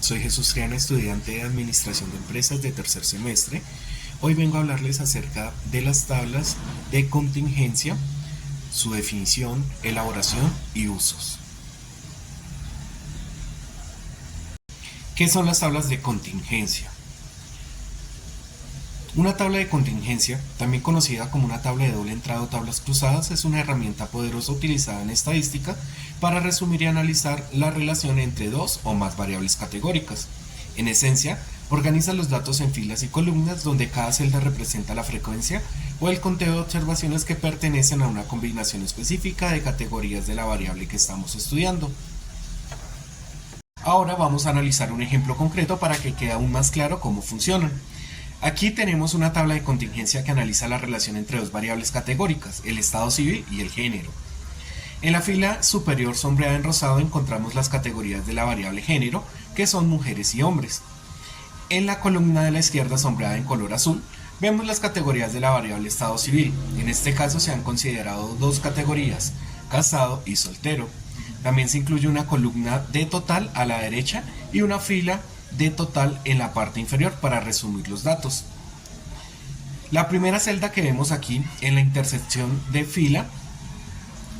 soy Jesús Triana, estudiante de Administración de Empresas de tercer semestre. Hoy vengo a hablarles acerca de las tablas de contingencia, su definición, elaboración y usos. ¿Qué son las tablas de contingencia? Una tabla de contingencia, también conocida como una tabla de doble entrada o tablas cruzadas, es una herramienta poderosa utilizada en estadística para resumir y analizar la relación entre dos o más variables categóricas. En esencia, organiza los datos en filas y columnas donde cada celda representa la frecuencia o el conteo de observaciones que pertenecen a una combinación específica de categorías de la variable que estamos estudiando. Ahora vamos a analizar un ejemplo concreto para que quede aún más claro cómo funcionan. Aquí tenemos una tabla de contingencia que analiza la relación entre dos variables categóricas, el estado civil y el género. En la fila superior sombreada en rosado encontramos las categorías de la variable género, que son mujeres y hombres. En la columna de la izquierda sombreada en color azul, vemos las categorías de la variable estado civil. En este caso se han considerado dos categorías, casado y soltero. También se incluye una columna de total a la derecha y una fila de total en la parte inferior para resumir los datos. La primera celda que vemos aquí en la intersección de fila,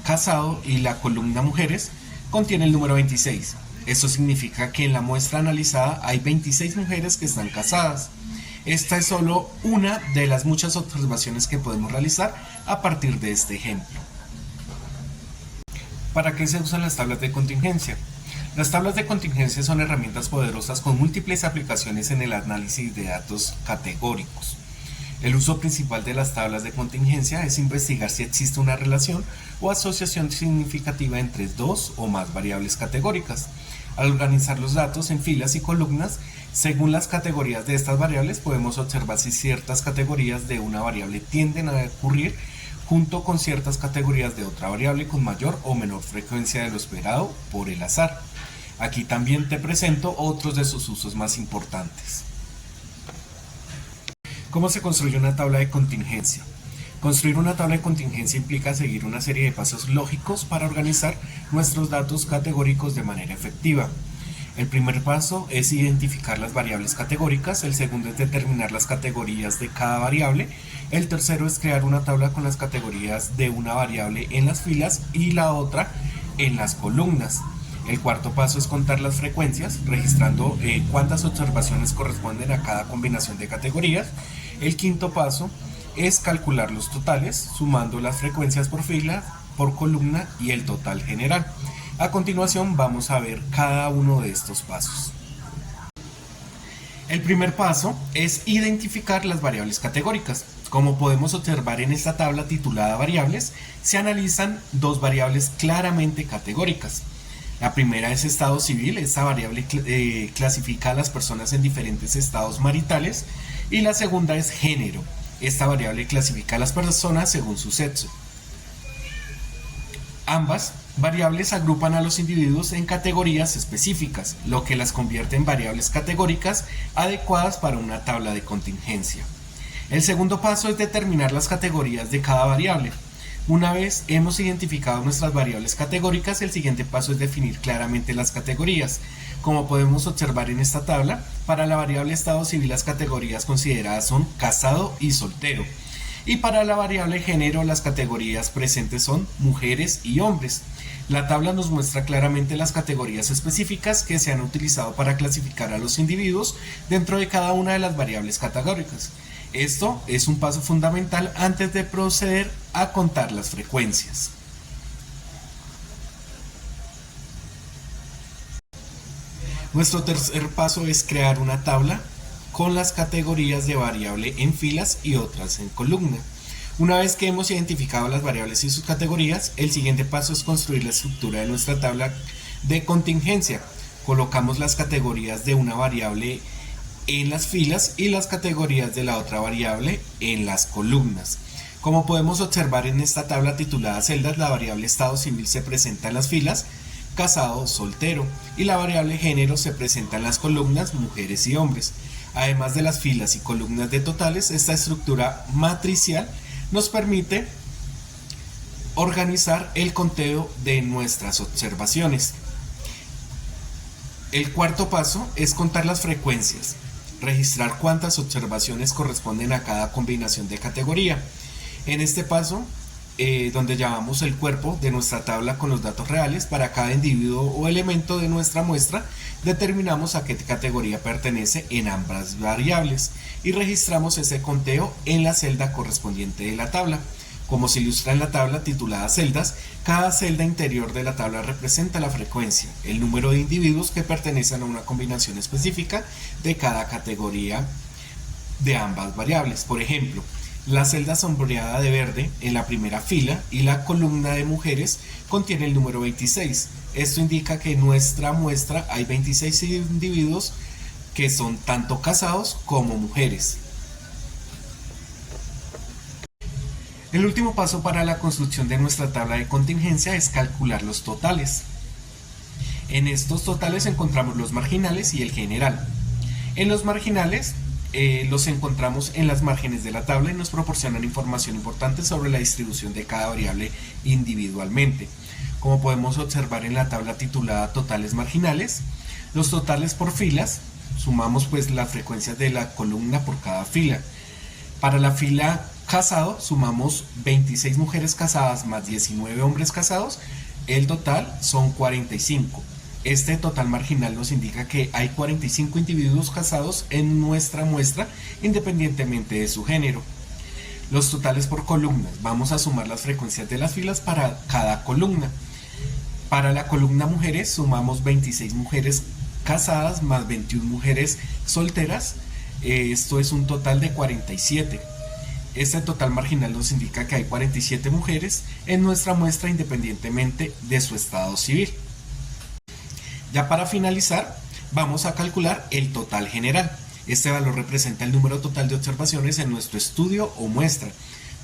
casado y la columna mujeres contiene el número 26. Esto significa que en la muestra analizada hay 26 mujeres que están casadas. Esta es solo una de las muchas observaciones que podemos realizar a partir de este ejemplo. ¿Para qué se usan las tablas de contingencia? Las tablas de contingencia son herramientas poderosas con múltiples aplicaciones en el análisis de datos categóricos. El uso principal de las tablas de contingencia es investigar si existe una relación o asociación significativa entre dos o más variables categóricas. Al organizar los datos en filas y columnas, según las categorías de estas variables, podemos observar si ciertas categorías de una variable tienden a ocurrir junto con ciertas categorías de otra variable con mayor o menor frecuencia de lo esperado por el azar. Aquí también te presento otros de sus usos más importantes. ¿Cómo se construye una tabla de contingencia? Construir una tabla de contingencia implica seguir una serie de pasos lógicos para organizar nuestros datos categóricos de manera efectiva. El primer paso es identificar las variables categóricas, el segundo es determinar las categorías de cada variable, el tercero es crear una tabla con las categorías de una variable en las filas y la otra en las columnas. El cuarto paso es contar las frecuencias, registrando cuántas observaciones corresponden a cada combinación de categorías. El quinto paso es calcular los totales, sumando las frecuencias por fila, por columna y el total general. A continuación vamos a ver cada uno de estos pasos. El primer paso es identificar las variables categóricas. Como podemos observar en esta tabla titulada variables, se analizan dos variables claramente categóricas. La primera es estado civil, esta variable clasifica a las personas en diferentes estados maritales, y la segunda es género, esta variable clasifica a las personas según su sexo. Ambas variables agrupan a los individuos en categorías específicas, lo que las convierte en variables categóricas adecuadas para una tabla de contingencia. El segundo paso es determinar las categorías de cada variable. Una vez hemos identificado nuestras variables categóricas, el siguiente paso es definir claramente las categorías. Como podemos observar en esta tabla, para la variable estado civil las categorías consideradas son casado y soltero. Y para la variable género las categorías presentes son mujeres y hombres. La tabla nos muestra claramente las categorías específicas que se han utilizado para clasificar a los individuos dentro de cada una de las variables categóricas. Esto es un paso fundamental antes de proceder a contar las frecuencias. Nuestro tercer paso es crear una tabla con las categorías de variable en filas y otras en columna. Una vez que hemos identificado las variables y sus categorías, el siguiente paso es construir la estructura de nuestra tabla de contingencia. Colocamos las categorías de una variable en las filas y las categorías de la otra variable en las columnas. Como podemos observar en esta tabla titulada celdas, la variable estado civil se presenta en las filas, casado, soltero, y la variable género se presenta en las columnas, mujeres y hombres. Además de las filas y columnas de totales, esta estructura matricial nos permite organizar el conteo de nuestras observaciones. El cuarto paso es contar las frecuencias, registrar cuántas observaciones corresponden a cada combinación de categoría. En este paso, donde llamamos el cuerpo de nuestra tabla con los datos reales para cada individuo o elemento de nuestra muestra, determinamos a qué categoría pertenece en ambas variables y registramos ese conteo en la celda correspondiente de la tabla. Como se ilustra en la tabla titulada celdas, cada celda interior de la tabla representa la frecuencia, el número de individuos que pertenecen a una combinación específica de cada categoría de ambas variables. Por ejemplo, la celda sombreada de verde en la primera fila y la columna de mujeres contiene el número 26. Esto indica que en nuestra muestra hay 26 individuos que son tanto casados como mujeres. El último paso para la construcción de nuestra tabla de contingencia es calcular los totales. En estos totales encontramos los marginales y el general. En los marginales los encontramos en las márgenes de la tabla y nos proporcionan información importante sobre la distribución de cada variable individualmente. Como podemos observar en la tabla titulada totales marginales, los totales por filas, sumamos pues las frecuencias de la columna por cada fila. Para la fila casado sumamos 26 mujeres casadas más 19 hombres casados, el total son 45. Este total marginal nos indica que hay 45 individuos casados en nuestra muestra independientemente de su género. Los totales por columnas, vamos a sumar las frecuencias de las filas para cada columna. Para la columna mujeres sumamos 26 mujeres casadas más 21 mujeres solteras, esto es un total de 47. Este total marginal nos indica que hay 47 mujeres en nuestra muestra independientemente de su estado civil. Ya para finalizar, vamos a calcular el total general. Este valor representa el número total de observaciones en nuestro estudio o muestra.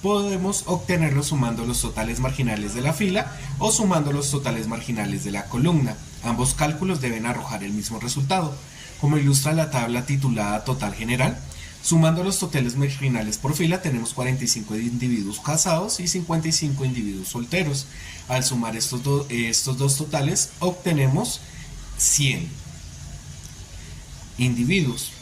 Podemos obtenerlo sumando los totales marginales de la fila o sumando los totales marginales de la columna. Ambos cálculos deben arrojar el mismo resultado. Como ilustra la tabla titulada total general, sumando los totales marginales por fila tenemos 45 individuos casados y 55 individuos solteros. Al sumar estos dos totales obtenemos 100 individuos.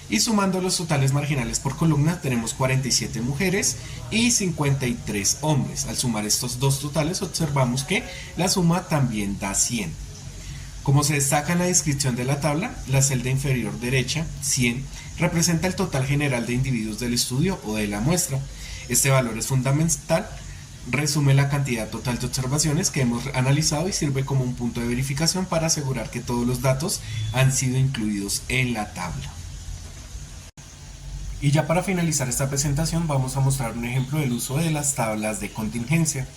Y sumando los totales marginales por columna tenemos 47 mujeres y 53 hombres. Al sumar estos dos totales observamos que la suma también da 100. Como se destaca en la descripción de la tabla, la celda inferior derecha, 100, representa el total general de individuos del estudio o de la muestra. Este valor es fundamental, resume la cantidad total de observaciones que hemos analizado y sirve como un punto de verificación para asegurar que todos los datos han sido incluidos en la tabla. Y ya para finalizar esta presentación vamos a mostrar un ejemplo del uso de las tablas de contingencia.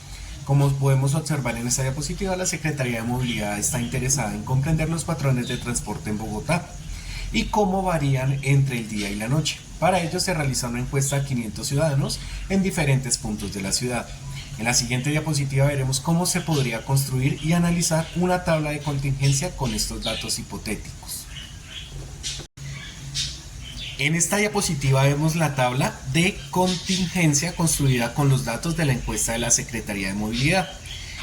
Como podemos observar en esta diapositiva, la Secretaría de Movilidad está interesada en comprender los patrones de transporte en Bogotá y cómo varían entre el día y la noche. Para ello se realiza una encuesta a 500 ciudadanos en diferentes puntos de la ciudad. En la siguiente diapositiva veremos cómo se podría construir y analizar una tabla de contingencia con estos datos hipotéticos. En esta diapositiva vemos la tabla de contingencia construida con los datos de la encuesta de la Secretaría de Movilidad.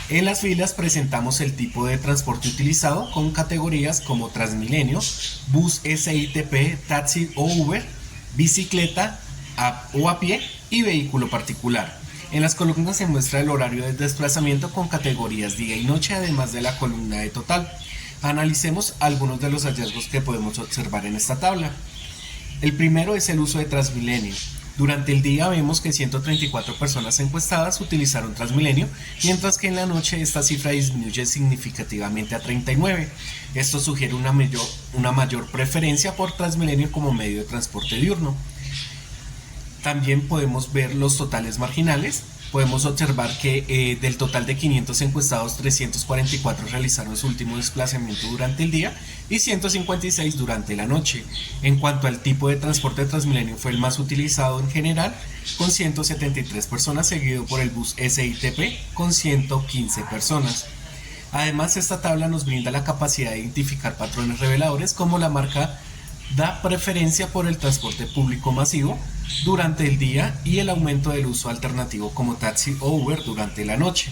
En las filas presentamos el tipo de transporte utilizado con categorías como Transmilenio, bus SITP, taxi o Uber, bicicleta o a pie y vehículo particular. En las columnas se muestra el horario de desplazamiento con categorías día y noche, además de la columna de total. Analicemos algunos de los hallazgos que podemos observar en esta tabla. El primero es el uso de Transmilenio. Durante el día vemos que 134 personas encuestadas utilizaron Transmilenio, mientras que en la noche esta cifra disminuye significativamente a 39. Esto sugiere una mayor preferencia por Transmilenio como medio de transporte diurno. También podemos ver los totales marginales. Podemos observar que del total de 500 encuestados, 344 realizaron su último desplazamiento durante el día y 156 durante la noche. En cuanto al tipo de transporte de Transmilenio, fue el más utilizado en general, con 173 personas, seguido por el bus SITP con 115 personas. Además, esta tabla nos brinda la capacidad de identificar patrones reveladores, como la marca da preferencia por el transporte público masivo durante el día y el aumento del uso alternativo como taxi o Uber durante la noche.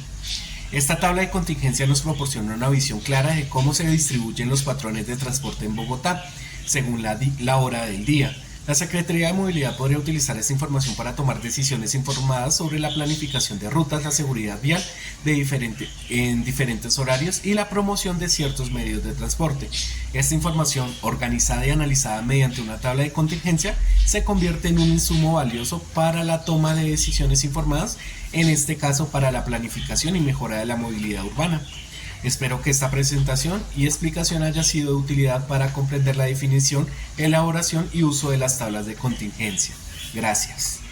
Esta tabla de contingencia nos proporciona una visión clara de cómo se distribuyen los patrones de transporte en Bogotá, según la hora del día. La Secretaría de Movilidad podría utilizar esta información para tomar decisiones informadas sobre la planificación de rutas, la seguridad vial en diferentes horarios y la promoción de ciertos medios de transporte. Esta información, organizada y analizada mediante una tabla de contingencia, se convierte en un insumo valioso para la toma de decisiones informadas, en este caso para la planificación y mejora de la movilidad urbana. Espero que esta presentación y explicación haya sido de utilidad para comprender la definición, elaboración y uso de las tablas de contingencia. Gracias.